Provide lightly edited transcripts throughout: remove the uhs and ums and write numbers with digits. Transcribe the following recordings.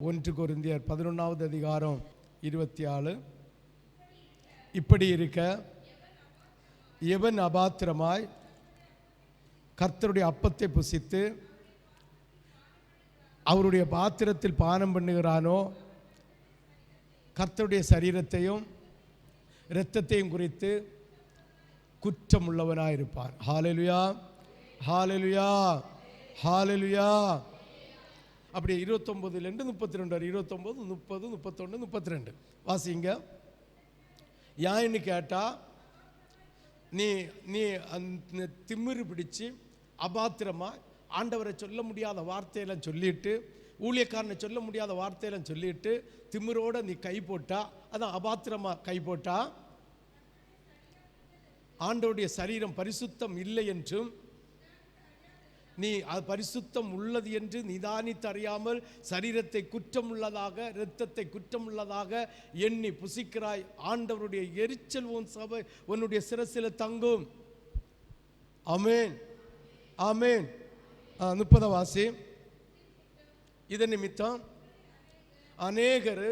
1 கொரிந்தியர் 11வது அதிகாரம் 24. இப்படி இருக்க எவன் அபாத்திரமாய் கர்த்தருடைய அப்பத்தை புசித்து அவருடைய பாத்திரத்தில் பானம் பண்ணுகிறானோ கர்த்தருடைய சரீரத்தையும் இரத்தத்தையும் குறித்து குற்றம் உள்ளவனாயிருப்பான். ஹல்லேலூயா, ஹல்லேலூயா, ஹல்லேலூயா. அப்படி 29லேருந்து 32 வரை, 29, 30, 31, 32 வாசிங்க. ஏன்னு கேட்டா, நீ நீ அந்த திமிரு பிடிச்சு அபாத்திரமா ஆண்டவரை சொல்ல முடியாத வார்த்தையெல்லாம் சொல்லிட்டு, ஊழியக்காரனை சொல்ல முடியாத வார்த்தையெல்லாம் சொல்லிட்டு திமிரோட நீ கை போட்டா, அதான் அபாத்திரமா கை போட்டா, ஆண்டவருடைய சரீரம் பரிசுத்தம் இல்லை என்றும் நீ அது பரிசுத்தம் உள்ளது என்று நிதானித்து அறியாமல் சரீரத்தை குற்றம் உள்ளதாக, இரத்தத்தை குற்றம் உள்ளதாக எண்ணி புசிக்கிறாய். ஆண்டவருடைய எரிச்சல் உன் சபை உன்னுடைய சிரசில் தங்கும். ஆமென், ஆமென். 30 வாசி. இதன் நிமித்தம் அநேகர்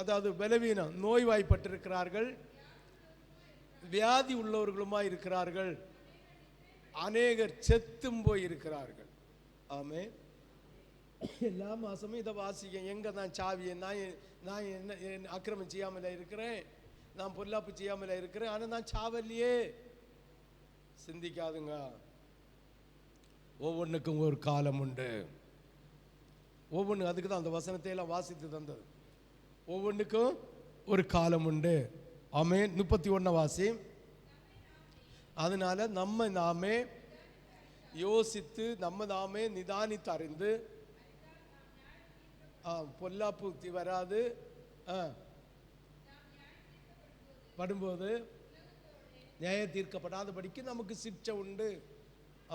அதாவது பலவீனம், நோய்வாய்ப்பட்டிருக்கிறார்கள், வியாதி உள்ளவர்களுமாய் இருக்கிறார்கள், அநேகர் செத்தும் போய் இருக்கிறார்கள். ஆமென். எல்லா மாசமும் இதை வாசிக்க. எங்க நான் சாவியை நான் என்ன அக்கிரமம் செய்யாமல இருக்கிறேன், நான் பொல்லாப்பு செய்யாமல இருக்கிறேன், ஆனா நான் சாவல்லையே. சிந்திக்காதுங்க. ஒவ்வொன்றுக்கும் ஒரு காலம் உண்டு. ஒவ்வொன்று, அதுக்கு தான் அந்த வசனத்தை எல்லாம் வாசித்து தந்தது. ஒவ்வொன்றுக்கும் ஒரு காலம் உண்டு. ஆமென். 31 வாசி. அதனால நம்ம நாமே யோசித்து நம்ம நாமே நிதானித்து அறிந்து பொல்லாப்பு வராது படும்போது நியாய தீர்க்கப்படாதபடிக்கு நமக்கு சிக்ஷை உண்டு.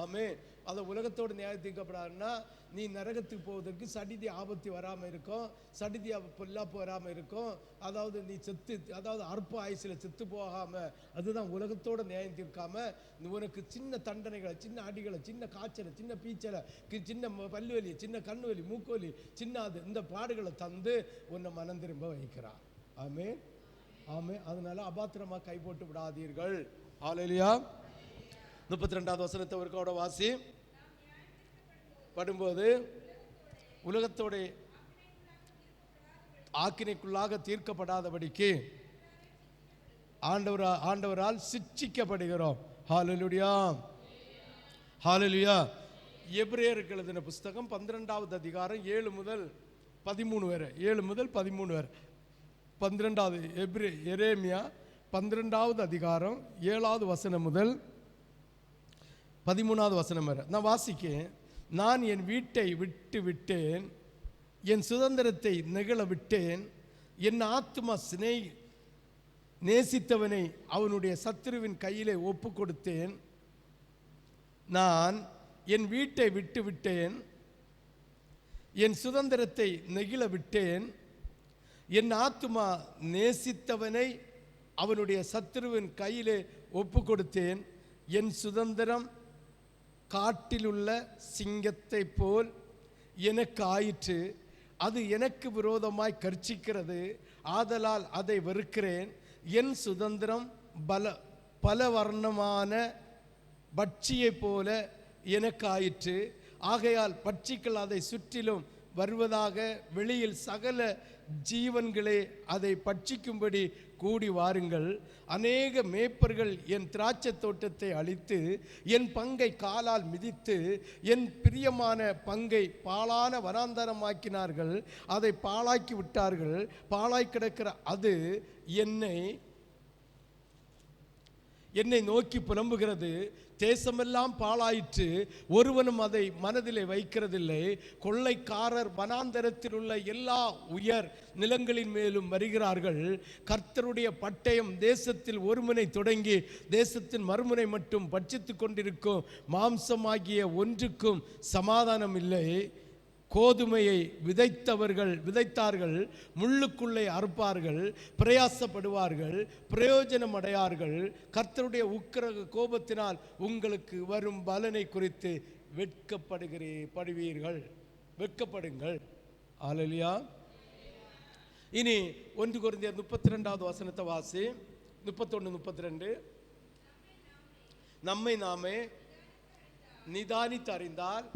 ஆமென். அதை உலகத்தோடு நியாய தீர்க்கப்படாதுன்னா நீ நரகத்துக்கு போவதற்கு சடிதி ஆபத்து வராமல் இருக்கும், சடிதி பொல்லாப்பு வராமல் இருக்கும். அதாவது நீ செத்து, அதாவது அற்ப ஆயுசில் செத்து போகாமல், அதுதான் உலகத்தோட நியாயம் தீர்க்காம உனக்கு சின்ன தண்டனைகளை, சின்ன அடிகளை, சின்ன காய்ச்சலை, சின்ன பீச்சலை, சின்ன பல்லுவலி, சின்ன கண்ணுவலி, மூக்கோலி, சின்ன அது இந்த பாடுகளை தந்து உன்னை மனம் திரும்ப வைக்கிறார். ஆமென், ஆமென். அதனால அபாத்திரமாக கை போட்டு விடாதீர்கள். ஹல்லேலூயா. 32வது வசனத்தை ஒருக்கோட வாசி. படும்போது உலகத்தோட ஆக்கினைக்குள்ளாக தீர்க்கப்படாதபடிக்கு ஆண்டவரால் சிட்சிக்கப்படுகிறோம். ஹல்லேலூயா, ஹல்லேலூயா. எபிரேயருக்கு எழுதின புஸ்தகம் 12வது அதிகாரம் 7 முதல் 13 வரை, 7 முதல் 13 வரை. 12வது எரேமியா 12வது அதிகாரம் 7வது வசனம் முதல் 13வது வசனம் வரை நான் வாசிக்கேன். நான் என் வீட்டை விட்டு விட்டேன், என் சுதந்திரத்தை நெகிழ விட்டேன், என் ஆத்துமா நேசித்தவனை அவனுடைய சத்துருவின் கையிலே ஒப்பு கொடுத்தேன். நான் என் வீட்டை விட்டு விட்டேன், என் சுதந்திரத்தை நெகிழ விட்டேன், என் ஆத்துமா நேசித்தவனை அவனுடைய சத்துருவின் கையிலே ஒப்பு கொடுத்தேன். என் சுதந்திரம் காட்டிலுள்ள சிங்கத்தை போல் எனக்கு ஆயிற்று, அது எனக்கு விரோதமாய் கர்ச்சிக்கிறது, ஆதலால் அதை வெறுக்கிறேன். என் சுதந்திரம் பலவர்ணமான பட்சியை போல எனக்கு ஆயிற்று, ஆகையால் பட்சிகள் அதை சுற்றிலும் வருவதாக, வெளியில் சகல ஜீவன்களே அதை பட்சிக்கும்படி கூடி வாருங்கள். அநேக மேய்ப்பர்கள் என் திராட்சை தோட்டத்தை அழித்து என் பங்கை காலால் மிதித்து என் பிரியமான பங்கை பாழான வனாந்தரமாக்கினார்கள், அதை பாழாக்கி விட்டார்கள். பாழாய் கிடக்கிற அது என்னை நோக்கி புலம்புகிறது. தேசமெல்லாம் பாழாயிற்று, ஒருவனும் அதை மனதிலே வைக்கிறதில்லை. கொள்ளைக்காரர் வனாந்தரத்தில் உள்ள எல்லா உயர் நிலங்களின் மேலும் வருகிறார்கள். கர்த்தருடைய பட்டயம் தேசத்தில் ஒருமுனை தொடங்கி தேசத்தின் மறுமுனை மட்டும் பட்சித்து கொண்டிருக்கும். மாம்சமாகிய ஒன்றுக்கும் சமாதானம் இல்லை. கோதுமையை விதைத்தார்கள், முள்ளுக்குள்ளே அறுப்பார்கள், பிரயாசப்படுவார்கள், பிரயோஜனம் அடையார்கள். கர்த்தருடைய உக்கிர கோபத்தினால் உங்களுக்கு வரும் பலனை குறித்து வெட்கப்படுவீர்கள். வெட்கப்படுங்கள். ஹல்லேலூயா. இனி 1 கொரிந்தியர் 32வது வசனத்தை வாசி. 31 32. நம்மை நாமே நிதானித்து அறிந்தால்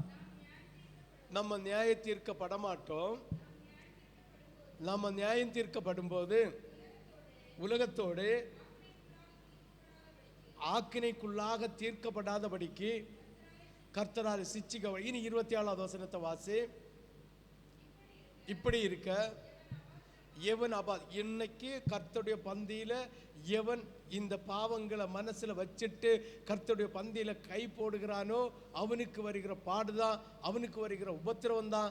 நம்ம நியாய தீர்க்கப்பட மாட்டோம். நம்ம நியாயம் தீர்க்கப்படும் போது உலகத்தோடு ஆக்கினைக்குள்ளாக தீர்க்கப்படாதபடிக்கு கர்த்தரால் சிட்சிக்க. இனி 27வது வசனத்தை வாசி. இப்படி இருக்க எவன் இன்னைக்கு கர்த்தருடைய பந்தியில எவன் இந்த பாவங்களை மனசுல வச்சுட்டு கர்த்தருடைய பந்தியில கை போடுகிறானோ அவனுக்கு வருகிற பாடுதான், அவனுக்கு வருகிற உபத்திரவம் தான்.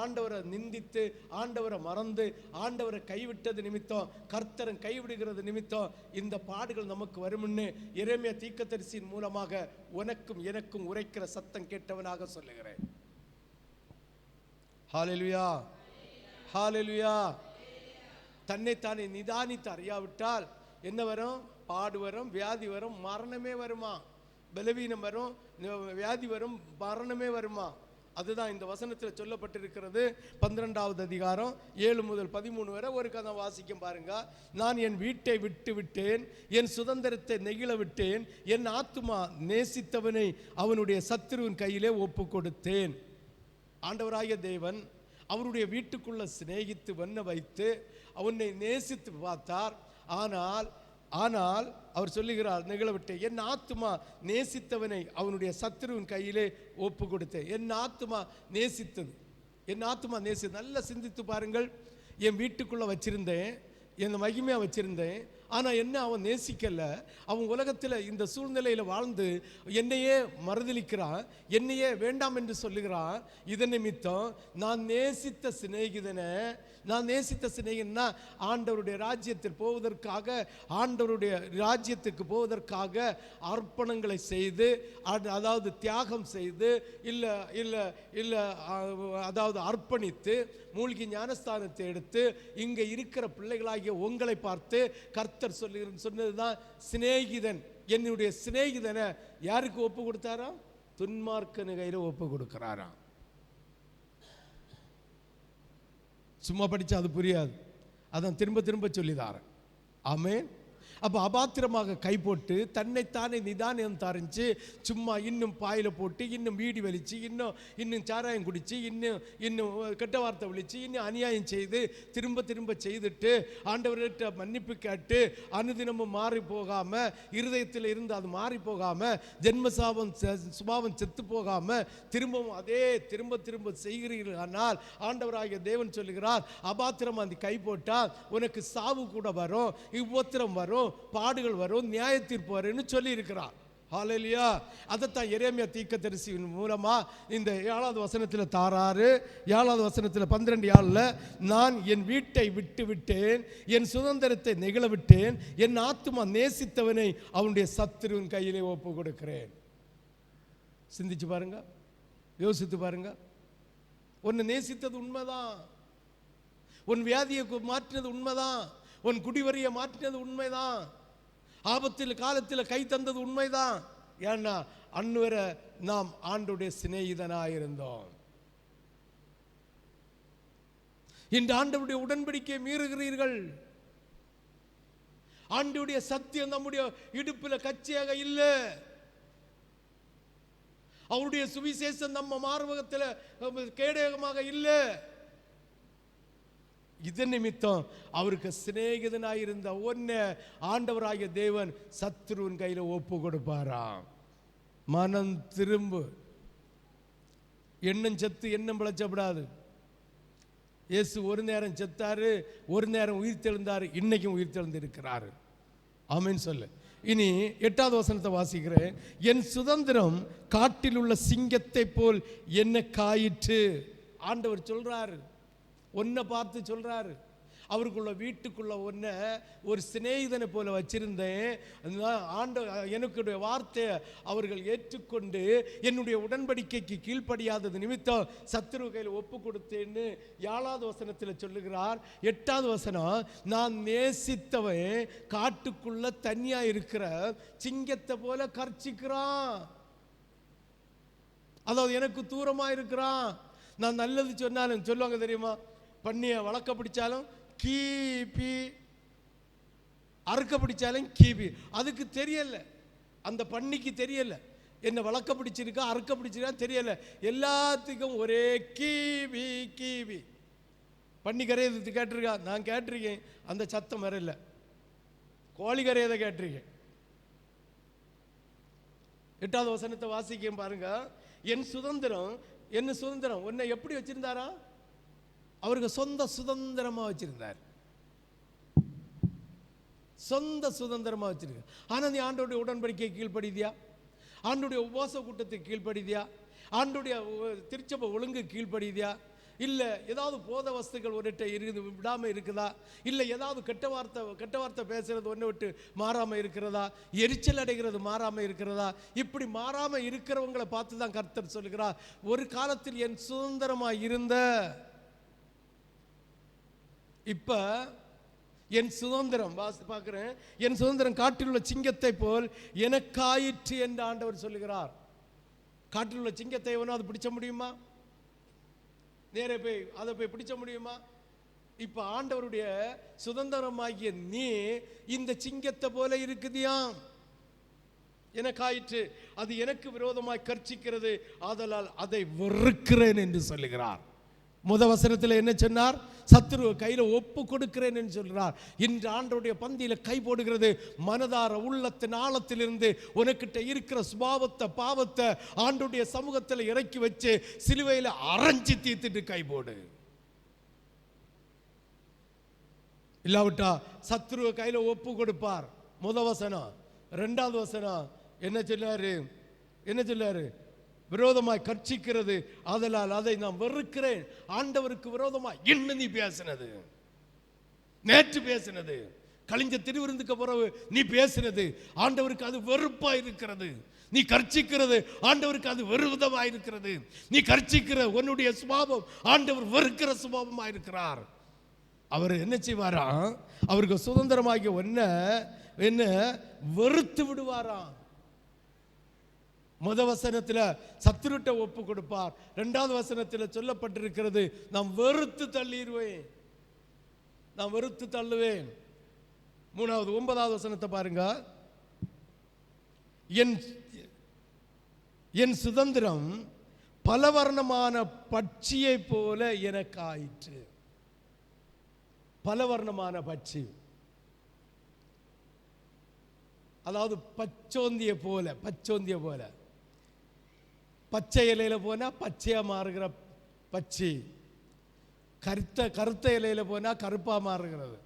ஆண்டவரை நிந்தித்து ஆண்டவரை மறந்து ஆண்டவரை கைவிட்டது நிமித்தம், கர்த்தரன் கைவிடுகிறது நிமித்தம் இந்த பாடுகள் நமக்கு வரும்னு எரேமியா தீர்க்கதரிசியின் மூலமாக உனக்கும் எனக்கும் உரைக்கிற சத்தம் கேட்டவனாக சொல்லுகிறேன். ஹல்லேலூயா, ஹல்லேலூயா. தன்னைத்தானே நிதானித்து அறியாவிட்டால் என்ன வரும்? பாடு வரும், வியாதி வரும், மரணமே வருமா? பலவீனம் வரும், வியாதி வரும், மரணமே வருமா? அதுதான் இந்த வசனத்தில் சொல்லப்பட்டிருக்கிறது. 12வது அதிகாரம் 7 முதல் 13 வரை ஒரு கதை வாசிக்கும் பாருங்க. நான் என் வீட்டை விட்டு விட்டேன், என் சுதந்திரத்தை நெகிழ விட்டேன், என் ஆத்துமா நேசித்தவனை அவனுடைய சத்துருவின் கையிலே ஒப்பு கொடுத்தேன். ஆண்டவராகிய தேவன் அவருடைய வீட்டுக்குள்ள சிநேகித்து வண்ண வைத்து அவனை நேசித்து பார்த்தார். ஆனால் அவர் சொல்லுகிறார், நிகழவிட்டு என் ஆத்துமா நேசித்தவனை அவனுடைய சத்துருவின் கையிலே ஒப்பு கொடுத்தேன். என் ஆத்துமா நேசித்தது, என் ஆத்துமா நேசித்தது. நல்லா சிந்தித்து பாருங்கள். என் வீட்டுக்குள்ள வச்சிருந்தேன், என் மகிமையாக வச்சிருந்தேன். ஆனால் என்ன, அவன் நேசிக்கல. அவன் உலகத்தில் இந்த சூழ்நிலையில் வாழ்ந்து என்னையே மறுதலிக்கிறான், என்னையே வேண்டாம் என்று சொல்லுகிறான். இதன் நிமித்தம் நான் நேசித்த சிநேகிதனா ஆண்டவருடைய ராஜ்யத்தில் போவதற்காக, ஆண்டவருடைய ராஜ்யத்துக்கு போவதற்காக அர்ப்பணங்களை செய்து, அதாவது தியாகம் செய்து, அதாவது அர்ப்பணித்து மூழ்கி ஞானஸ்தானத்தை எடுத்து இங்கே இருக்கிற பிள்ளைகளாகிய உங்களை பார்த்து கர்த்தர் சொன்னதுதான் சிநேகிதன். என்னுடைய சிநேகிதனை யாருக்கு ஒப்பு கொடுத்தாராம்? துன்மார்க்கன் கையில ஒப்பு கொடுக்கிறாராம். சும்மா படிச்சா அது புரியாது, அதான் திரும்ப திரும்ப சொல்லிதாரன். ஆமென். அப்போ அபாத்திரமாக கை போட்டு தன்னைத்தானே நிதானம் தரிஞ்சு சும்மா இன்னும் பாயில போட்டு இன்னும் வீடி வலிச்சு இன்னும் சாராயம் குடிச்சு இன்னும் கெட்ட வார்த்தை விழிச்சு இன்னும் அநியாயம் செய்து திரும்ப செய்துட்டு ஆண்டவர்கிட்ட மன்னிப்பு கேட்டு அனுதினமும் மாறி போகாம, இருதயத்தில் இருந்து அது மாறி போகாம, சுபாவம் செத்து போகாம திரும்பவும் அதே திரும்ப செய்கிறீர்கள். ஆனால் ஆண்டவராகிய தேவன் சொல்லுகிறார், அபாத்திரம் அந்த கை போட்டால் உனக்கு சாவு கூட வரும், உபத்திரம் வரும், பாடுகள் வரும், நியாய தீர்ப்பு வரும்னு சொல்லி இருக்கிறார். ஹல்லேலூயா. அதைத்தான் எரேமியா தீர்க்கதரிசியின் மூலமா இந்த 7வது வசனத்தில் தாராரு. 7வது வசனத்தில் 12:7 நான் என் வீட்டை விட்டு விட்டேன், என் சுதந்திரத்தை நெகிழ விட்டேன், என் ஆத்துமா நேசித்தவனை அவனுடைய சத்துருவின் கையிலே ஒப்பு கொடுக்கிறேன். சிந்திச்சு பாருங்க, யோசித்து பாருங்க. உன்னை நேசித்தது உண்மைதான், உன் வியாதியை மாற்றினது உண்மைதான், உன் குடிவரியை மாற்றினது உண்மைதான், ஆபத்தில் காலத்தில் கை தந்தது உண்மைதான். ஏன்னா அன்வரை நாம் ஆண்டுடைய சிநேகிதனாயிருந்தோம். இந்த ஆண்டவருடைய உடன்படிக்கையை மீறுகிறீர்கள். ஆண்டவருடைய சத்தியம் நம்முடைய இடுப்பில் கச்சியாக இல்லை. அவருடைய சுவிசேஷம் நம்ம மார்பகத்தில் கேடகமாக இல்லை. இதன் நிமித்தம் அவருக்கு சிநேகிதனாயிருந்த ஒன்ன ஆண்டவராகிய தேவன் சத்ருவின் கையில ஒப்பு கொடுப்பாராம். மனம் திரும்பு. எண்ணம் செத்து எண்ணம் பிழைச்சப்படாது. இயேசு ஒரு நேரம் செத்தாரு, ஒரு நேரம் உயிர் தெழுந்தாரு, இன்னைக்கும் உயிர் தெழுந்து இருக்கிறாரு. ஆமென் சொல்லு. இனி 8வது வசனத்தை வாசிக்கிறேன். என் சுதந்திரம் காட்டில் உள்ள சிங்கத்தை போல் என்ன காயிற்று. ஆண்டவர் சொல்றாரு, ஒன்றை பார்த்து சொல்றாரு. அவருக்குள்ள வீட்டுக்குள்ள ஒன்றை ஒரு சிநேகிதனை போல வச்சிருந்தேன். எனக்குடைய வார்த்தையை அவர்கள் ஏற்றுக்கொண்டு என்னுடைய உடன்படிக்கைக்கு கீழ்ப்படியாதது நிமித்தம் சத்துரு கையில் ஒப்பு கொடுத்தேன்னு 7வது வசனத்தில் சொல்லுகிறார். 8வது வசனம், நான் நேசித்தவன் காட்டுக்குள்ள தனியா இருக்கிற சிங்கத்தை போல கர்ச்சிக்கிறான். அதாவது எனக்கு தூரமா இருக்கிறான். நான் நல்லது சொன்னாலும் சொல்லுவாங்க தெரியுமா, பண்ணியை வளர்க்க பிடிச்சாலும் கீபி, அறுக்க பிடிச்சாலும் கீபி. அதுக்கு தெரியல, அந்த பண்ணிக்கு தெரியல என்ன வளர்க்க பிடிச்சிருக்கா அறுக்க பிடிச்சிருக்கா தெரியல. எல்லாத்துக்கும் ஒரே கீபி கீபி. பண்ணி கரையது கேட்டிருக்கா? நான் கேட்டிருக்கேன், அந்த சத்தம் வேற இல்லை. கோழி கரையதை கேட்டிருக்கேன். 8வது வசனத்தை வாசிக்க பாருங்க. என் சுதந்திரம், என்ன சுதந்திரம்? உன்னை எப்படி வச்சிருந்தாரா? அவருக்கு சொந்த சுதந்திரமா வச்சிருந்தார். சொந்த சுதந்திரமா வச்சிருக்க. ஆனா நீ ஆண்டோடைய உடன்படிக்கை கீழ்ப்படிதியா? ஆண்டுடைய உபவாச கூட்டத்துக்கு கீழ்ப்படிதியா? ஆண்டுடைய திருச்சபை ஒழுங்கு கீழ்ப்படிதியா? இல்லை ஏதாவது போத வஸ்துக்கள் ஒன்றிட்ட இருக்குது விடாமல் இருக்குதா? இல்லை ஏதாவது கெட்ட வார்த்தை பேசுறது ஒன்றை விட்டு மாறாமல் இருக்கிறதா? எரிச்சல் அடைகிறது மாறாமல் இருக்கிறதா? இப்படி மாறாமல் இருக்கிறவங்களை பார்த்து தான் கர்த்தர் சொல்லுகிறார், ஒரு காலத்தில் என் சுதந்திரமாக இருந்த, இப்போ என் சுதந்திரம் பார்க்கிறேன், என் சுதந்திரம் காட்டில் உள்ள சிங்கத்தை போல் எனக்காயிற்று என்று ஆண்டவர் சொல்லுகிறார். காட்டில் உள்ள சிங்கத்தை எவனோ அது பிடிச்ச முடியுமா? நேரே போய் அதை போய் பிடிச்ச முடியுமா? இப்ப ஆண்டவருடைய சுதந்திரமாகிய நீ இந்த சிங்கத்தை போல இருக்குதியாம். எனக்காயிற்று, அது எனக்கு விரோதமாய் கர்ச்சிக்கிறது, ஆதலால் அதை வெறுக்கிறேன் என்று சொல்லுகிறார். வசனத்தில் என்ன சொன்னார்? சத்துரு கையில ஒப்பு கொடுக்கிறேன் என்று சொல்கிறார். இன்று ஆண்டவருடைய பந்தியில கை போடுகிறது. மனதார உள்ளத்தின் ஆழத்திலிருந்து உனக்கிட்ட இருக்கிற சுபாவத்தை பாவத்தை ஆண்டவருடைய சமூகத்தில் இறக்கி வச்சு சிலுவையில் அரைஞ்சி தீர்த்துட்டு கை போடு. இல்லாவிட்டா சத்துருவை கையில ஒப்பு கொடுப்பார். வசனம். 2வது வசனம் என்ன சொல்லாரு? விரோதமாய் கர்ச்சிக்கிறது, ஆதலால் அதை நான் வெறுக்கிறேன். ஆண்டவருக்கு விரோதமாய் என்ன நீ பேசினது, நேற்று பேசினது, கலிஞ்ச திருவிருந்துக்கு பிறகு நீ பேசினது ஆண்டவருக்கு அது வெறுப்பா இருக்கிறது. நீ கர்ச்சிக்கிறது ஆண்டவருக்கு அது விரோதமாய் இருக்கிறது. நீ கர்ச்சிக்கிற உன்னுடைய சுபாவம் ஆண்டவர் வெறுக்கிற சுபாவமாக இருக்கிறார். அவர் என்ன செய்வாராம்? அவருக்கு சுதந்திரமாகிய என்ன வெறுத்து விடுவாராம். வசனத்தில் சத்துருட்ட ஒப்பு கொடுப்பார். 2வது வசனத்தில் சொல்லப்பட்டிருக்கிறது, நான் வெறுத்து தள்ளிடுவேன், நான் வெறுத்து தள்ளுவேன். 9வது வசனத்தை பாருங்க. என் சுதந்திரம் பலவர்ணமான பட்சியை போல எனக்கு ஆயிற்று. பலவர்ணமான பட்சி, அதாவது பச்சோந்திய போல, பச்சை இலையில போனா பச்சையா மாறுகிற பச்சி, கருத்த இலையில போனா கருப்பா மாறுகிறது.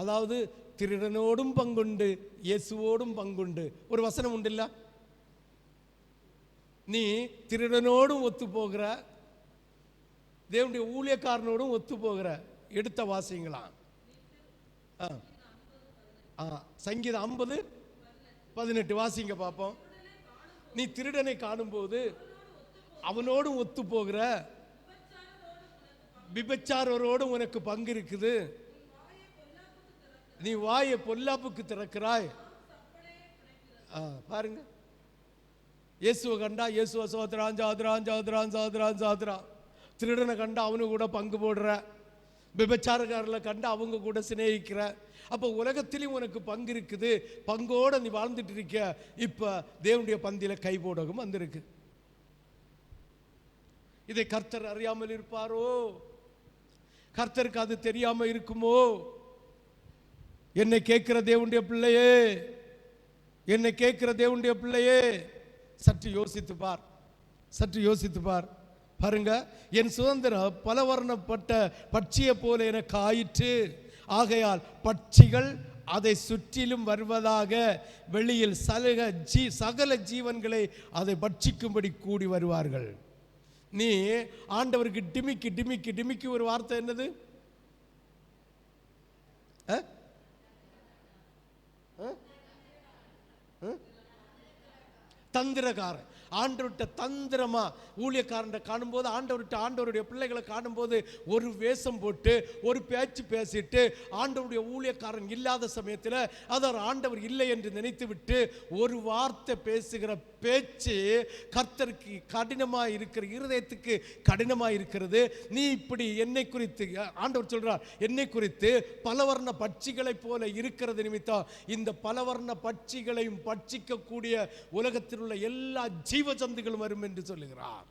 அதாவது திருடனோடும் பங்குண்டு இயேசுவோடும் பங்குண்டு. ஒரு வசனம் உண்டு இல்ல? நீ திருடனோடும் ஒத்து போகிற, தேவனுடைய ஊழியக்காரனோடும் ஒத்து போகிற. எடுத்த வாசிங்களாம். சங்கீதம் 50:18 வாசிங்க பார்ப்போம். நீ திருடனை காணும்போது அவனோடும் ஒத்து போகிற, விபச்சாரோடும் உனக்கு பங்கு இருக்குது. நீ வாயை பொல்லாப்புக்கு திறக்கிறாய். பாருங்க, இயேசுவை கண்டா இயேசுவ சோதரான் ஜாதரான் ஜாதரான் ஜாதரான் ஜாதரா. திருடனை கண்டா அவனு கூட பங்கு போடுற, விபச்சாரக்காரர்களை கண்டா அவங்க கூட சிநேகிக்கிற. அப்போ உலகத்திலையும் உனக்கு பங்கு இருக்குது, பங்கோட நீ வாழ்ந்துட்டு இருக்க. இப்ப தேவனுடைய பந்தியில கை போடவும் வந்திருக்கு. இதை கர்த்தர் அறியாமல் இருப்பாரோ? கர்த்தருக்கு அது தெரியாம இருக்குமோ? என்னை கேட்கிற தேவனுடைய பிள்ளையே, என்னை கேட்கிற தேவனுடைய பிள்ளையே, சற்று யோசித்து பார். பாருங்க, என் சுதந்திரம் பலவர்ணப்பட்ட பட்சியை போல எனக்கு ஆயிற்று. ஆகையால் பட்சிகள் அதை சுற்றிலும் வருவதாக வெளியில் சகல ஜீவன்களை அதை பட்சிக்கும்படி கூடி வருவார்கள். நீ ஆண்டவருக்கு டிமிக்கி டிமிக்கி டிமிக்கி ஒரு வார்த்தை என்னது? தந்திரக்காரன். ஆண்டவர்கிட்ட தந்திரமா ஊழியக்காரன் காணும்போது, ஆண்டவருடைய பிள்ளைகளை காணும்போது ஒரு வேஷம் போட்டு ஒரு பேச்சு பேசிட்டு, ஆண்டவருடைய ஊழியக்காரன் இல்லாத சமயத்தில் அவர் ஆண்டவர் இல்லை என்று நினைத்து விட்டு ஒரு வார்த்தை பேசுகிற பேச்சு கர்த்தருக்கு கடினமாக இருக்கிற, இருதயத்துக்கு கடினமாக இருக்கிறது. நீ இப்படி என்னை குறித்து, ஆண்டவர் சொல்றார், என்னை குறித்து பலவர்ண பட்சிகளைப் போல இருக்கிறது நிமித்தம் இந்த பலவர்ண பட்சிகளையும் பட்சிக்கக்கூடிய உலகத்தில் உள்ள எல்லா ஜீவஜந்துகளும் வரும் என்று சொல்லுகிறார்.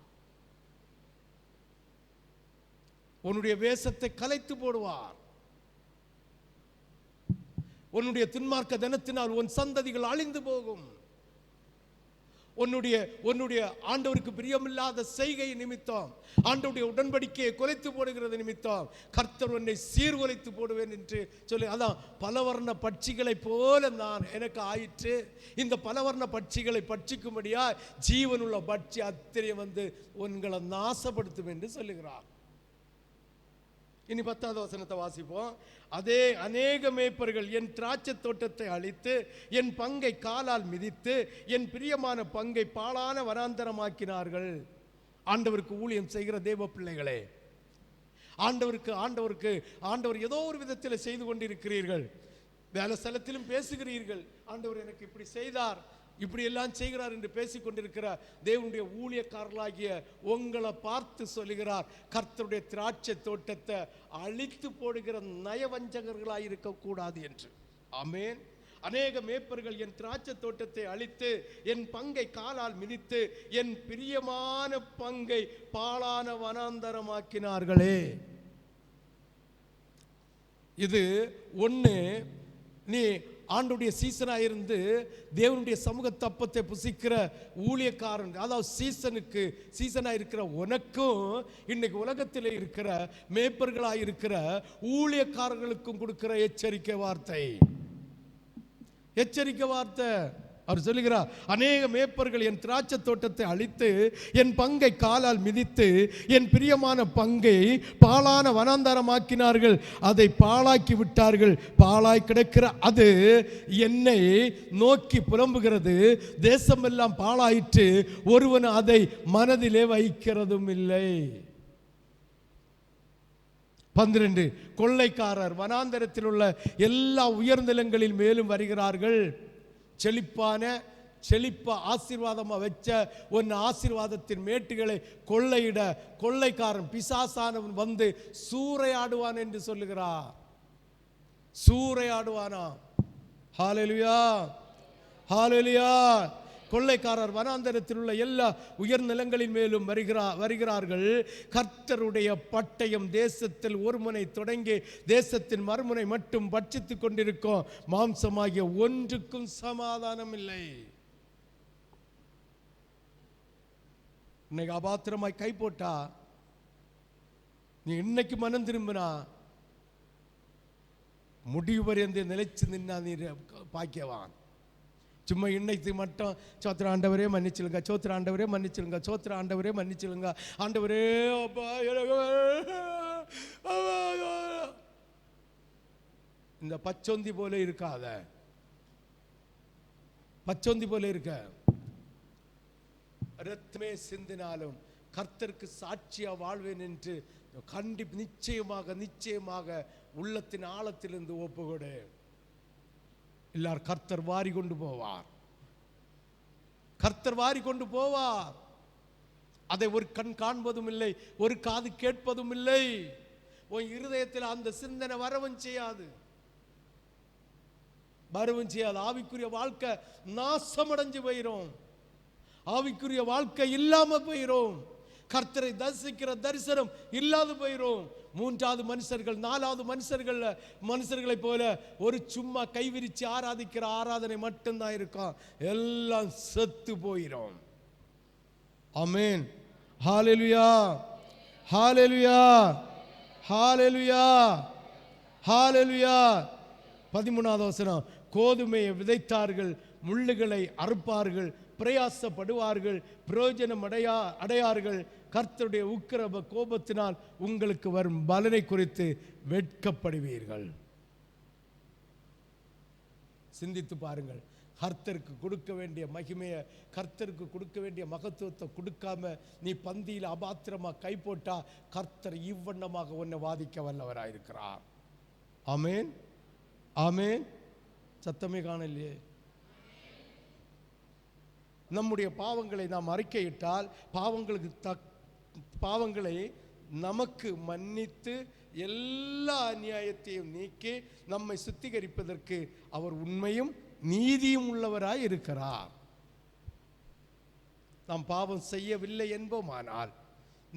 உன்னுடைய வேஷத்தை கலைத்து போடுவார். உன்னுடைய துன்மார்க்க தினத்தினால் உன் சந்ததிகள் அழிந்து போகும். உன்னுடைய ஆண்டவருக்கு பிரியமில்லாத செய்கை நிமித்தம், ஆண்டவருடைய உடன்படிக்கையை குலைத்து போடுகிறது நிமித்தம் கர்த்தர் உன்னை சீர்குலைத்து போடுவேன் என்று சொல்லி, அதான் பலவர்ண பட்சிகளை போல நான் எனக்கு ஆயிற்று. இந்த பலவர்ண பட்சிகளை பட்சிக்கும்படியா ஜீவனுள்ள பட்சி அத்தனை வந்து உங்களை நாசப்படுத்தும் என்று சொல்லுகிறார். இனி 10வது வசனத்தை வாசிப்போம். அதே அநேக மேய்ப்பர்கள் என் திராட்சை தோட்டத்தை அழித்து என் பங்கை காலால் மிதித்து என் பிரியமான பங்கை பாழான வனாந்தரமாக்கினார்கள். ஆண்டவருக்கு ஊழியம் செய்கிற தேவ பிள்ளைகளே, ஆண்டவர் ஏதோ ஒரு விதத்தில் செய்து கொண்டிருக்கிறீர்கள். வேலை ஸ்தலத்திலும் பேசுகிறீர்கள், ஆண்டவர் எனக்கு இப்படி செய்தார், இப்படி எல்லாம் செய்கிறார் என்று பேசிக்கொண்டிருக்கிற தேவனுடைய ஊழியக்காரர்களாகிய உங்களை பார்த்து சொல்லுகிறார், கர்த்தருடைய திராட்சை தோட்டத்தை அழித்து போடுகிற நயவஞ்சகர்களாக இருக்கக்கூடாது என்று. ஆமென். அநேக மேய்ப்பர்கள் என் திராட்சை தோட்டத்தை அழித்து என் பங்கை காலால் மிதித்து என் பிரியமான பங்கை பாழான வனாந்தரமாக்கினார்களே. இது ஒன்று, நீ ஆண்டுடைய சீசனாக இருந்து தேவனுடைய சமூக தப்பத்தை புசிக்கிற ஊழியக்காரன், அதாவது சீசனாக இருக்கிற உனக்கும் இன்னைக்கு உலகத்தில் இருக்கிற மேய்ப்பர்களாக இருக்கிற ஊழியக்காரர்களுக்கும் கொடுக்கிற எச்சரிக்கை வார்த்தை. அவர் சொல்லுகிறார், அநேக மேய்ப்பர்கள் என் திராட்சை தோட்டத்தை அழித்து என் பங்கை காலால் மிதித்து என் பிரியமான பங்கை பாழான வனாந்தரமாக்கினார்கள். அதை பாழாக்கி விட்டார்கள். பாழாய் கிடக்கிற அது என்னை நோக்கி புலம்புகிறது. தேசமெல்லாம் பாழாயிற்று, ஒருவன் அதை மனதிலே வைக்கிறதும் இல்லை. 12 கொள்ளைக்காரர் வனாந்தரத்தில் உள்ள எல்லா உயர்நிலங்களில் மேலும் வருகிறார்கள். செழிப்பா ஆசீர்வாதமா வச்ச ஒன்னு ஆசீர்வாதத்தின் மேட்டுகளை கொள்ளையிட கொள்ளைக்காரன் பிசாசானவன் வந்து சூறையாடுவான் என்று சொல்லுகிறார். சூறையாடுவானா? ஹல்லேலூயா, ஹல்லேலூயா. கொள்ளைக்காரர் வனாந்தரத்தில் உள்ள எல்லா உயர் நிலங்களின் மேலும் வருகிறார்கள். கர்த்தருடைய பட்டயம் தேசத்தில் ஒரு முனை தொடங்கி தேசத்தின் மறுமுனை மட்டும் பட்சித்துக் கொண்டிருக்கும். மாம்சமாகிய ஒன்றுக்கும் சமாதானம் இல்லை. இன்னைக்கு அபாத்திரமாய் கை போட்டா, நீ இன்னைக்கு மனம் திரும்பினா முடிவு வரை நிலைச்சு நின்னா நீ பாக்கியவான். சும்மா இன்னைக்கு மட்டும் சோத்திர ஆண்டவரே மன்னிச்சிடுங்க, சோத்திர ஆண்டவரே மன்னிச்சிடுங்க, சோத்திர ஆண்டவரே மன்னிச்சிடுங்க, ஆண்டவரே இந்த பச்சொந்தி போல இருக்காத. பச்சொந்தி போல இருக்க, ரத்தமே சிந்தினாலும் கர்த்தருக்கு சாட்சியா வாழ்வேன் என்று நிச்சயமாக உள்ளத்தின் ஆழத்திலிருந்து ஒப்புக்கொடு. எல்லாரும் கர்த்தர் வாரி கொண்டு போவார். கர்த்தர் வாரி கொண்டு போவார். அதை ஒரு கண் காண்பதும் இல்லை, ஒரு காது கேட்பதும் இல்லை. உன் இருதயத்தில் அந்த சிந்தனை வரவும் செய்யாது. ஆவிக்குரிய வாழ்க்கை நாசமடைஞ்சு போயிரும். ஆவிக்குரிய வாழ்க்கை இல்லாம போயிரும். கர்த்தரை தரிசிக்கிற தரிசனம் இல்லாது போயிரும். 3வது மனுஷர்கள் 4வது மனுஷர்களை போல ஒரு சும்மா கைவிரிச்சு ஆராதிக்கிற ஆராதனை மட்டும்தான் இருக்கும். எல்லாம் செத்து போயிரும். ஆமென். ஹல்லேலூயா, ஹல்லேலூயா, ஹல்லேலூயா, ஹல்லேலூயா. 13வது வசனம், கோதுமையை விதைத்தார்கள், முள்ளுகளை அறுப்பார்கள், பிரயாசப்படுவார்கள், பிரயோஜனம் அடையார்கள். கர்த்தருடைய உக்கிரம கோபத்தினால் உங்களுக்கு வரும் பலனை குறித்து வெட்கப்படுவீர்கள். சிந்தித்து பாருங்கள். கர்த்தருக்கு கொடுக்க வேண்டிய மகிமையை, கர்த்தருக்கு கொடுக்க வேண்டிய மகத்துவத்தை கொடுக்காம நீ பந்தியில் அபாத்திரமா கை போட்டா கர்த்தர் இவ்வண்ணமாக உன்னை வாதிக்க வல்லவராயிருக்கிறார். ஆமேன், ஆமேன். சத்தமே காணலையே. நம்முடைய பாவங்களை நாம் அறிக்கையிட்டால் பாவங்களை நமக்கு மன்னித்து எல்லா அநியாயத்தையும் நீக்கி நம்மை சுத்திகரிப்பதற்கு அவர் உண்மையும் நீதியும் உள்ளவராய் இருக்கிறார். நாம் பாவம் செய்யவில்லை என்போமானால்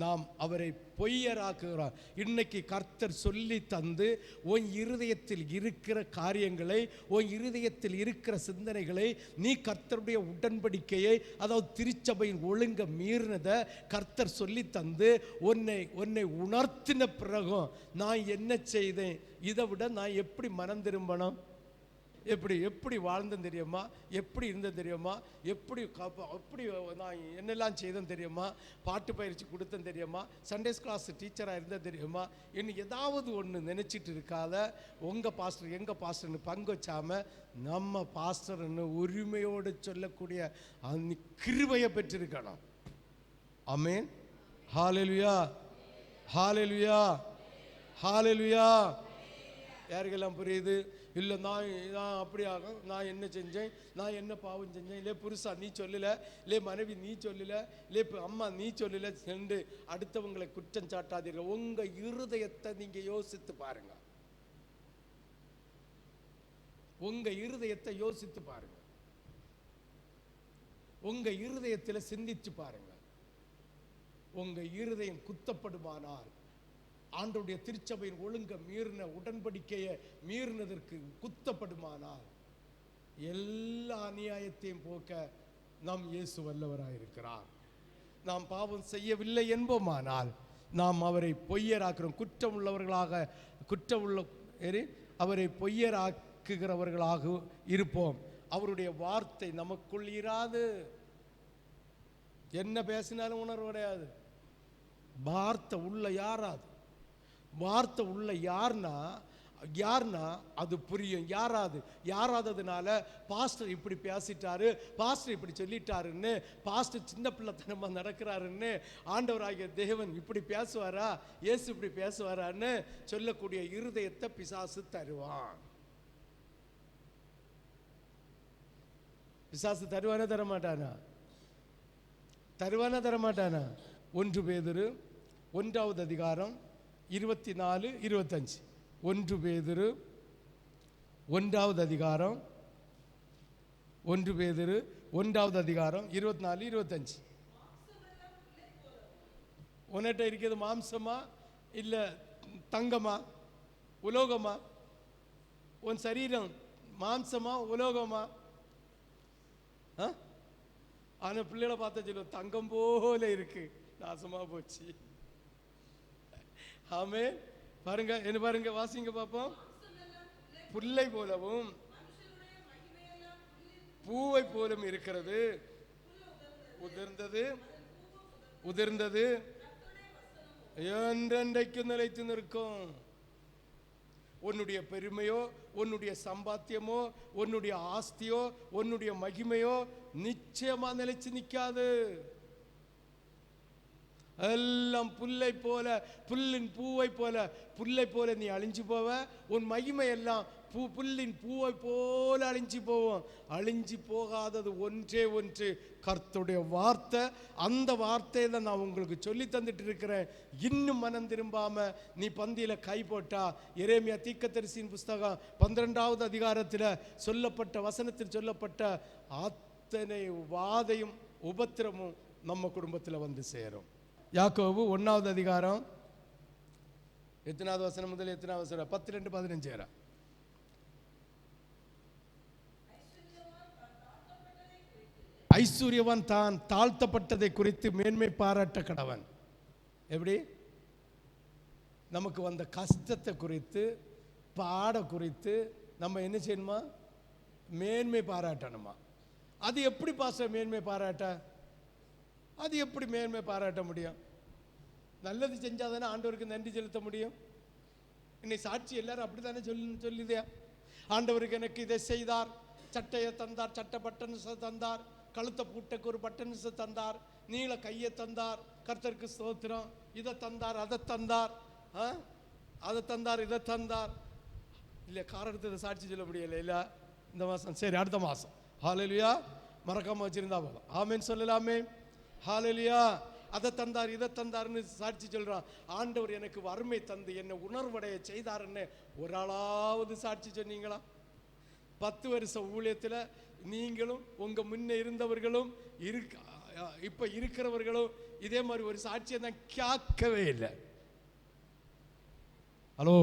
நாம் அவரை பொய்யராக்குகிறார். இன்னைக்கு கர்த்தர் சொல்லி தந்து உன் இருதயத்தில் இருக்கிற காரியங்களை, உன் இருதயத்தில் இருக்கிற சிந்தனைகளை, நீ கர்த்தருடைய உடன்படிக்கையை, அதாவது திருச்சபையின் ஒழுங்க மீறினதை கர்த்தர் சொல்லி தந்து உன்னை உணர்த்தின பிறகும் நான் என்ன செய்தேன், இதை விட நான் எப்படி மனம் திரும்பணும், எப்படி வாழ்ந்தேன் தெரியுமா, எப்படி இருந்தேன் தெரியுமா, எப்படி நான் என்னெல்லாம் செய்தேன் தெரியுமா, பாட்டு பயிற்சி கொடுத்தேன் தெரியுமா, சண்டேஸ் கிளாஸ் டீச்சராக இருந்தேன் தெரியுமா, இன்னும் ஏதாவது ஒன்று நினச்சிட்டு இருக்காத. உங்கள் பாஸ்டர் எங்கள் பாஸ்டர்னு பங்கு வச்சாமல் நம்ம பாஸ்டர்னு உரிமையோடு சொல்லக்கூடிய அந்த கிருபையை பெற்றிருக்கணும். ஆமென். ஹல்லேலூயா, ஹல்லேலூயா, ஹல்லேலூயா. யாருக்கெல்லாம் புரியுது? இல்லை நான் அப்படியாக நான் என்ன செஞ்சேன், நான் என்ன பாவம் செஞ்சேன், இல்லை புருஷா நீ சொல்லலை, இல்லை மனைவி நீ சொல்லலை, இல்லை அம்மா நீ சொல்லலை என்று அடுத்தவங்களை குற்றம் சாட்டாதீர்கள். உங்கள் இருதயத்தை நீங்கள் யோசித்து பாருங்க. உங்கள் இருதயத்தை யோசித்து பாருங்க. உங்கள் இருதயத்தில் சிந்திச்சு பாருங்க. உங்கள் இருதயம் குத்தப்படுமானால், ஆண்டவருடைய திருச்சபையின் ஒழுங்க மீறின உடன்படிக்கையை மீறினதற்கு குத்தப்படுமானால், எல்லா அநியாயத்தையும் போக்க நாம் இயேசு வல்லவராயிருக்கிறார். நாம் பாவம் செய்யவில்லை என்போமானால் நாம் அவரை பொய்யராக்குறோம். அவரை பொய்யராக்குகிறவர்களாக இருப்போம். அவருடைய வார்த்தை நமக்குள் இராது. என்ன பேசினாலும் உணர்வு கிடையாது. வார்த்தை உள்ள யாராது, வார்த்தை உள்ள யார்னா அது புரியும். யாராததுனால பாஸ்டர் இப்படி பேசிட்டாரு, பாஸ்டர் இப்படி சொல்லிட்டாருன்னு, பாஸ்டர் சின்ன பிள்ளைத்தனமா நடக்கிறாருன்னு, ஆண்டவராகிய தேவன் இப்படி பேசுவாரா, இயேசு இப்படி பேசுவாரான்னு சொல்லக்கூடிய இருதயத்தை பிசாசு தருவான். பிசாசு தருவானா தரமாட்டானா? தருவானா தரமாட்டானா? 1 பேதுரு 1வது அதிகாரம் 24, 25. 1 பேதுரு 1வது அதிகாரம் 24, 25. உன்கிட்ட இருக்கிறது மாம்சமா இல்லை தங்கமா உலோகமா? உன் சரீரம் மாம்சமா உலோகமா? ஆனா பிள்ளைகளை பார்த்தா சொல்லுவோம் தங்கம் போல இருக்கு, நாசமா போச்சு. ஆமே. பாருங்க, என்ன பாருங்க, வாசிங்க பார்ப்போம். புல்லை போலவும் பூவை போலும் இருக்கிறது, உதிர்ந்தது என்றென்றைக்கு நிலைத்து நிற்கும். உன்னுடைய பெருமையோ, உன்னுடைய சம்பாத்தியமோ, உன்னுடைய ஆஸ்தியோ, உன்னுடைய மகிமையோ நிச்சயமா நிலைச்சு நிற்காது. எல்லாம் புல்லை போல, புல்லின் பூவை போல, புல்லை போல நீ அழிஞ்சு போவ. உன் மகிமை எல்லாம் புல்லின் பூவை போல அழிஞ்சு போவோம். அழிஞ்சு போகாதது ஒன்றே ஒன்று, கர்த்தருடைய வார்த்தை. அந்த வார்த்தையை தான் நான் உங்களுக்கு சொல்லி தந்துட்டு இருக்கிறேன். இன்னும் மனம் திரும்பாம நீ பந்தியில கை போட்டா, எரேமியா தீர்க்கதரிசியின் புஸ்தகம் 12வது அதிகாரத்தில் சொல்லப்பட்ட வசனத்தில் சொல்லப்பட்ட அத்தனை வாதையும் உபத்திரமும் நம்ம குடும்பத்தில் வந்து சேரும். யாக்கோபு 1வது அதிகாரம் எத்தனாவது வசனம் முதல் எத்தனாவது வசனம்? 12, 15. ஐஸ்வர்யவான் தான் தாழ்த்தப்பட்டதை குறித்து மேன்மை பாராட்ட கடவன். எப்படி? நமக்கு வந்த கஷ்டத்தை குறித்து, பாட குறித்து நம்ம என்ன செய்யணுமா? மேன்மை பாராட்டணுமா? அது எப்படி பாஸ்டர் மேன்மை பாராட்ட? அது எப்படி மேன்மை பாராட்ட முடியும்? நல்லது செஞ்சாதானே ஆண்டவருக்கு நன்றி செலுத்த முடியும். இன்னைக்கு சாட்சி எல்லாரும் அப்படித்தானே சொல்லுதே. ஆண்டவருக்கு எனக்கு இதை செய்தார், சட்டையை தந்தார், சட்டை பட்டன்ஸை தந்தார், கழுத்தை பூட்டைக்கு ஒரு பட்டன்ஸை தந்தார், நீள கையை தந்தார். கர்த்தருக்கு ஸ்தோத்திரம். இதை தந்தார், அதை தந்தார், அதை தந்தார், இதை தந்தார். இல்லை, காரணத்தை சாட்சி சொல்ல முடியல. இல்லை, இந்த மாதம் சரி, அடுத்த மாதம். ஹல்லேலூயா. மறக்காம வச்சிருந்தா போதும். ஆமேன் சொல்லலாமே. ஹல்லேலூயா. அதை தந்தார், இதை தந்தார்னு சாட்சி சொல்றான். ஆண்டவர் எனக்கு வறுமை தந்து என்னை உணர்வடைய செய்தாருன்னு ஒரு ஆளாவது சாட்சி சொன்னீங்களா? 10 வருஷ ஊழியத்தில் நீங்களும் உங்க முன்ன இருந்தவர்களும் இப்ப இருக்கிறவர்களும் இதே மாதிரி ஒரு சாட்சியை தான் கேட்கவே இல்லை. ஹலோ,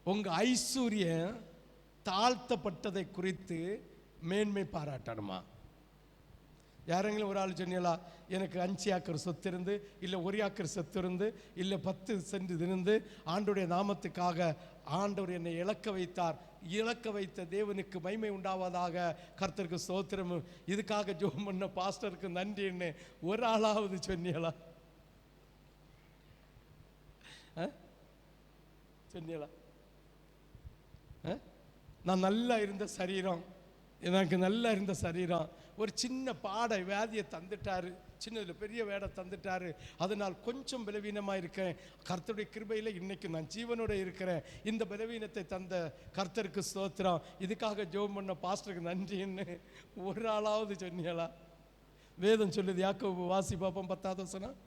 உங்க ஐஸ்வர்யம் தாழ்த்தப்பட்டதை குறித்து மேன்மை பாராட்டணுமா? யாரெങ്കിലും ஒரு ஆள் சொன்னீங்களா, எனக்கு 5 ஏக்கர் சொத்து இருந்து, இல்லை 1 ஏக்கர் சொத்து இருந்து, இல்லை 10 சென்ட் இருந்து ஆண்டவருடைய நாமத்துக்காக ஆண்டவர் என்னை இழக்க வைத்தார், இழக்க வைத்த தேவனுக்கு மகிமை உண்டாவதாக, கர்த்தருக்கு ஸ்தோத்திரம், இதுக்காக ஜெபம் பண்ண பாஸ்டருக்கு நன்றின்னு ஒரு ஆளாவது சொன்னீங்களா? சொன்னீங்களா? நான் நல்லா இருந்த சரீரம், எனக்கு நல்லா இருந்த சரீரம் ஒரு சின்ன பாட வியாதியை தந்துட்டாரு, சின்னதில் பெரிய வேடை தந்துட்டாரு, அதனால் கொஞ்சம் பலவீனமாக இருக்கேன். கர்த்தருடைய கிருபையில் இன்னைக்கு நான் ஜீவனோட இருக்கிறேன். இந்த பலவீனத்தை தந்த கர்த்தருக்கு ஸ்தோத்திரம், இதுக்காக ஜெபம் பண்ண பாஸ்டருக்கு நன்றின்னு ஒரு ஆளாவது சொன்னீங்களா? வேதம் சொல்லுது, யாக்கோபு வாசி பாப்போம் 10வது வசனம்.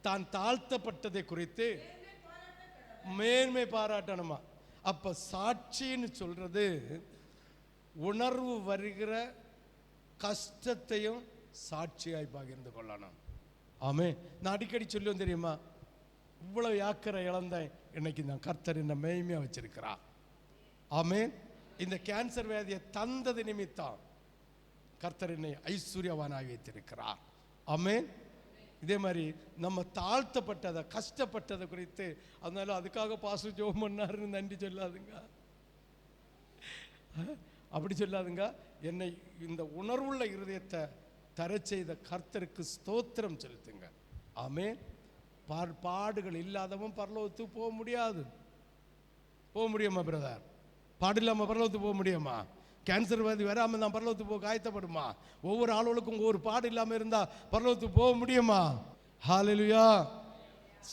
தான் தாழ்த்தப்பட்டதை குறித்து மேன்மை பாராட்டணுமா? அப்ப சாட்சின்னு சொல்றது உணர்வு வருகிற கஷ்டத்தையும் சாட்சியாய் பகிர்ந்து கொள்ளணும். ஆமே. நான் அடிக்கடி சொல்லுவேன் தெரியுமா, இவ்வளவு யாக்கரை இழந்தேன், இன்னைக்கு நான் கர்த்தர் என்ன மேன்மையா வச்சிருக்கிறா. ஆமே. இந்த கேன்சர் வியாதியை தந்தது நிமித்தம் கர்த்தர் என்னை ஐஸ்வர்யவானாக வைத்திருக்கிறார். ஆமே. இதே மாதிரி நம்ம தாழ்த்தப்பட்டதை கஷ்டப்பட்டதை குறித்து, அதனால அதுக்காக பாஸ்டர் ஜெபம் பண்ணாருன்னு நன்றி சொல்லாதுங்க, அப்படி சொல்லாதுங்க. என்னை இந்த உணர்வுள்ள இருதயத்தை தர செய்த கர்த்தருக்கு ஸ்தோத்திரம் செலுத்துங்க. ஆமே. பாடுகள் இல்லாதவன் பரலோகத்துக்கு போக முடியாது. போக முடியுமா பிரதர்? பாடு இல்லாமல் பரலோகத்துக்கு போக முடியுமா? கேன்சர் வியாதி வராமல் தான் பரலோகத்துக்கு போக ஆயத்தப்படுமா? ஒவ்வொரு ஆளுகளுக்கும் ஒரு பாடு இல்லாமல் இருந்தால் பரலோகத்துக்கு போக முடியுமா? ஹல்லேலூயா.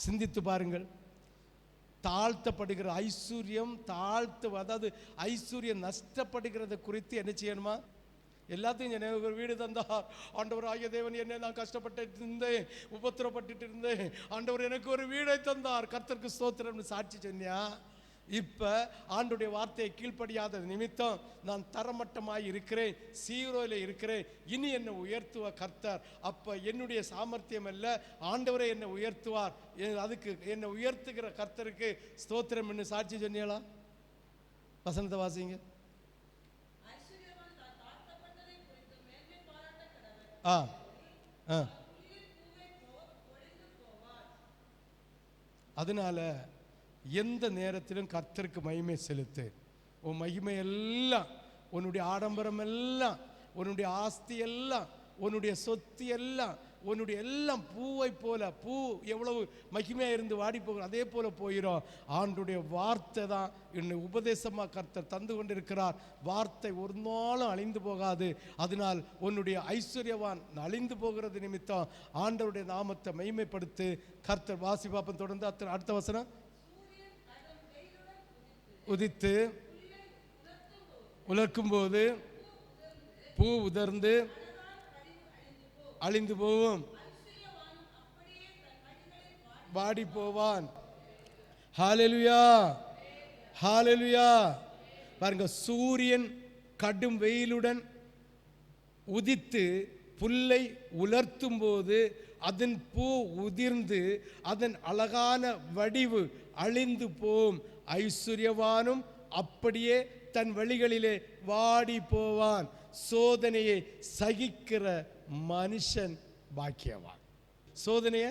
சிந்தித்து பாருங்கள். தாழ்த்தப்படுகிற ஐஸ்வர்யம், அதாவது ஐஸ்வர்யம் நஷ்டப்படுகிறத குறித்து என்ன செய்யணுமா? எல்லாத்தையும் எனக்கு ஒரு வீடு தந்தார் ஆண்டவர் ஆகிய தேவன், என்ன நான் கஷ்டப்பட்டு இருந்தேன், உபத்திரப்பட்டு இருந்தேன், ஆண்டவர் எனக்கு ஒரு வீடை தந்தார், கர்த்தருக்கு ஸ்தோத்திரம்னு சாட்சி சொன்னியா? இப்ப ஆண்டவருடைய வார்த்தையை கீழ்ப்படியாத நிமித்தம் நான் தரமட்டமாய் இருக்கிறேன், சீரோயில இருக்கிறேன். இனி என்னை உயர்த்துவ கர்த்தர். அப்ப என்னுடைய சாமர்த்தியம் அல்ல, ஆண்டவரே என்னை உயர்த்துவார். அதுக்கு என்னை உயர்த்துகிற கர்த்தருக்கு ஸ்தோத்திரம் என்று சாட்சி சொன்னீங்களா? வசனத்தை வாசிங்க. அதனால எந்த நேரத்திலும் கர்த்தருக்கு மகிமை செலுத்து. உன் மகிமை எல்லாம், உன்னுடைய ஆடம்பரம் எல்லாம், உன்னுடைய ஆஸ்தி எல்லாம், உன்னுடைய சொத்து எல்லாம், உன்னுடைய எல்லாம் பூவை போல, பூ எவ்வளவு மகிமையா இருந்து வாடி போகிறோம் அதே போல போயிடும். ஆண்டுடைய வார்த்தை தான் என்னை உபதேசமாக கர்த்தர் தந்து கொண்டிருக்கிறார். வார்த்தை ஒரு நாளும் அழிந்து போகாது. அதனால் உன்னுடைய ஐஸ்வர்யவான் அழிந்து போகிறது நிமித்தம் ஆண்டவருடைய நாமத்தை மகிமைப்படுத்து. கர்த்தர் வாசி பாப்பம் தொடர்ந்து அடுத்த வசனம். உதித்து உலர்க்கும் போது பூ உதிர்ந்து அழிந்து போவும், வாடி போவான். ஹல்லேலூயா, ஹல்லேலூயா. பாருங்க, சூரியன் கடும் வெயிலுடன் உதித்து புல்லை உலர்த்தும் போது அதன் பூ உதிர்ந்து அதன் அழகான வடிவு அழிந்து போம். ஐஸ்வர்யவானும் அப்படியே தன் வழிகளிலே வாடி போவான். சோதனையை சகிக்கிற மனுஷன் பாக்கியவான். சோதனையை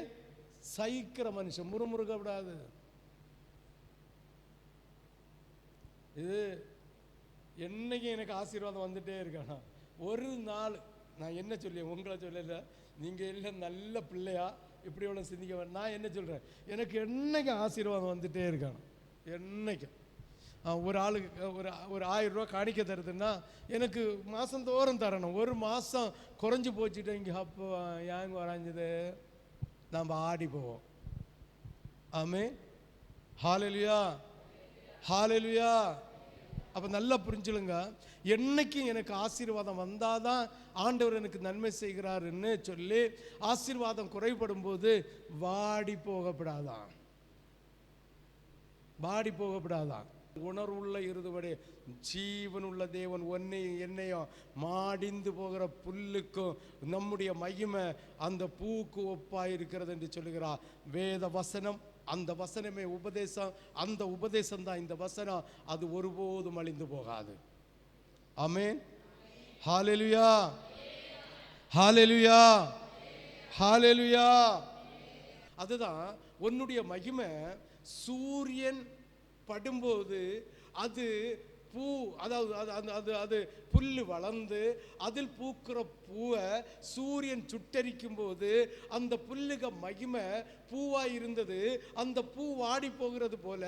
சகிக்கிற மனுஷன் முறுமுறுக்க விடாது. இது என்னைக்கு எனக்கு ஆசீர்வாதம் வந்துட்டே இருக்கானா? ஒரு நாள் நான் என்ன சொல்ல, உங்களை சொல்லல, நீங்க எல்லாம் நல்ல பிள்ளையா இப்படி எவ்வளோ சிந்திக்க. நான் என்ன சொல்றேன், எனக்கு என்னைக்கு ஆசீர்வாதம் வந்துட்டே இருக்கானா? என்னைக்கும் ஒரு ஆளுக்கு ஒரு 1000 ரூபா காணிக்க தருதுன்னா எனக்கு மாதந்தோறும் தரணும். ஒரு மாதம் குறைஞ்சி போச்சுட்டு இங்கே அப்போ ஏங்க வரைஞ்சது நம்ம ஆடி போவோம். ஆமே, ஹல்லேலூயா, ஹல்லேலூயா. அப்போ நல்லா புரிஞ்சுலுங்க, என்னைக்கும் எனக்கு ஆசீர்வாதம் வந்தால் தான் ஆண்டவர் எனக்கு நன்மை செய்கிறாருன்னு சொல்லி ஆசீர்வாதம் குறைபடும் போது வாடி போகப்படாதான், வாடி போகப்படாதான். உணர்வுள்ள இருதுபடி ஜீவனுள்ள தேவன் என்னையும் மாடிந்து போகிற புல்லுக்கும் நம்முடைய மகிமை அந்த பூக்கு ஒப்பாய் இருக்கிறது என்று சொல்லுகிறார் வேத வசனம். அந்த வசனமே உபதேசம், அந்த உபதேசம் தான் இந்த வசனம். அது ஒருபோதும் அழிந்து போகாது. ஆமென், ஹல்லேலூயா, ஹல்லேலூயா, ஹல்லேலூயா. அதுதான் உன்னுடைய மகிமை. சூரியன் படும்போது அது பூ, அதாவது அது புல்லு வளர்ந்து அதில் பூக்கிற பூவை சூரியன் சுட்டரிக்கும் போது அந்த புல்லுக மகிமை பூவாய் இருந்தது. அந்த பூ வாடி போகிறது போல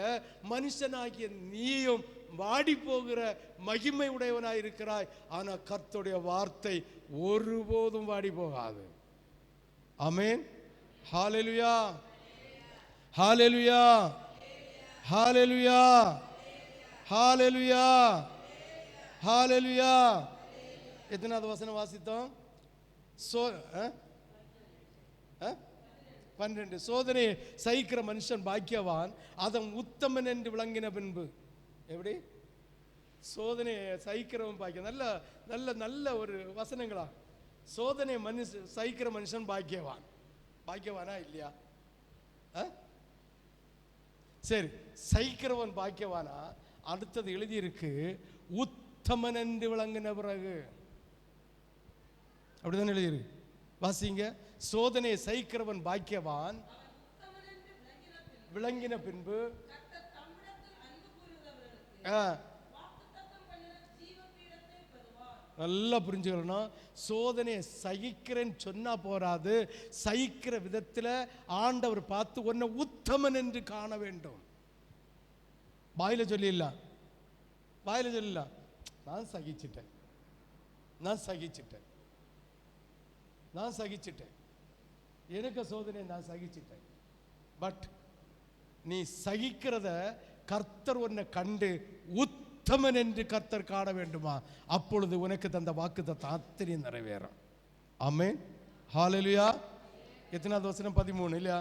மனுஷனாகிய நீயும் வாடி போகிற மகிமை உடையவனாய் இருக்கிறாய். ஆனால் கர்த்தருடைய வார்த்தை ஒருபோதும் வாடி போகாது. ஆமென், ஹல்லேலூயா, ஹல்லேலூயா, ஹல்லேலூயா, ஹல்லேலூயா, ஹல்லேலூயா. எத்தனாவது வசனம் வாசித்தோம்? 12. சோதனை சகிக்கிற மனுஷன் பாக்கியவான், அதன் உத்தமன் என்று விளங்கின பின்பு. எப்படி சோதனை சகிக்கிறவன் பாக்கியம்? நல்ல நல்ல நல்ல ஒரு வசனங்களா. சோதனை சகிக்கிற மனுஷன் பாக்கியவான். பாக்கியவானா இல்லையா? சரி, சகிக்கிறவன் பாக்கியவானா? அடுத்தது எழுதியிருக்கு, உத்தமன் என்று விளங்கின பிறகு. அப்படிதான் எழுதியிருக்கு, வாசிங்க. சோதனையை சகிக்கிறவன் பாக்கியவான், விளங்கின பின்பு. நல்லா புரிஞ்சுக்கணும். சோதனையை சகிக்கிறேன்னு சொன்னா போராது, சகிக்கிற விதத்தில் ஆண்டவர் பார்த்து உன்னை உத்தமன் என்று காண வேண்டும். வாயில சொல்லிடலாம், வாயில சொல்லலாம், நான் சகிச்சிட்டேன், நான் சகிச்சிட்டேன், நான் சகிச்சிட்டேன், எனக்கு சோதனை நான் சகிச்சிட்டேன். பட் நீ சகிக்கிறத கர்த்தர் உன்னை கண்டு உத்தமன் என்று கர்த்தர் காண வேண்டுமா? அப்பொழுது உனக்கு தந்த வாக்குத்தத்தம் அத்தனையும் நிறைவேறும். ஆமென், ஹல்லேலூயா. எத்தனாவது வசனம்? 13 இல்லையா?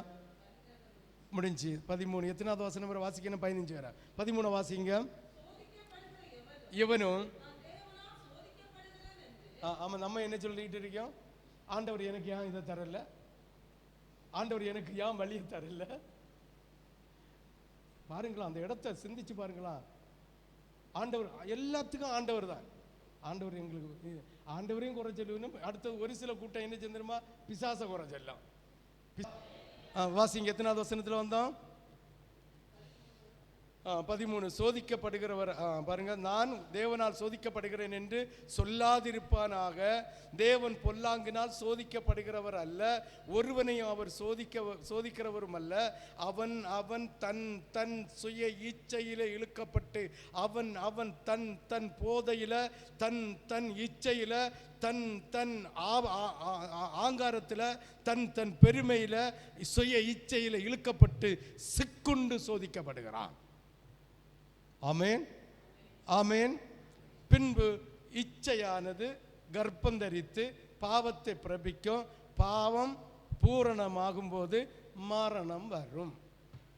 முடிஞ்சு 13. எத்தனாவது வசனம் வரை வாசிக்கணும்? 15 வரை. 13 வாசிங்க. இவனும், ஆமா, நம்ம என்ன சொல்லிட்டு இருக்கோம்? ஆண்டவர் எனக்கு ஏன் இதை தரல, ஆண்டவர் எனக்கு ஏன் வழியை தரல? பாருங்களா, அந்த இடத்தை சிந்திச்சு பாருங்களா. ஆண்டவர் எல்லாத்துக்கும் ஆண்டவர் தான். ஆண்டவர் எங்களுக்கு ஆண்டவரையும் குறை சொல்லுவோம். அடுத்தது ஒரு சில கூட்டம் என்ன செஞ்சிருமா, பிசாச குறை சொல்லலாம். வாசிங்க. எத்தனாவது வசனத்தில் வந்தோம்? 13. சோதிக்கப்படுகிறவர், பாருங்க, நான் தேவனால் சோதிக்கப்படுகிறேன் என்று சொல்லாதிருப்பானாக. தேவன் பொல்லாங்கினால் சோதிக்கப்படுகிறவர் அல்ல, ஒருவனையும் அவர் சோதிக்கிறவரும் அல்ல. அவன் அவன் தன் தன் சுய இச்சையில இழுக்கப்பட்டு, அவன் அவன் தன் தன் போதையில, தன் தன் இச்சையில, தன் தன் ஆங்காரத்தில், தன் தன் பெருமையில, சுய இச்சையில இழுக்கப்பட்டு சிக்குண்டு சோதிக்கப்படுகிறான். ஆமென், ஆமென். பின்பு இச்சையானது கர்ப்பம் தரித்து பாவத்தை பிரபிக்கும், பாவம் பூரணமாகும் போது மரணம் வரும்.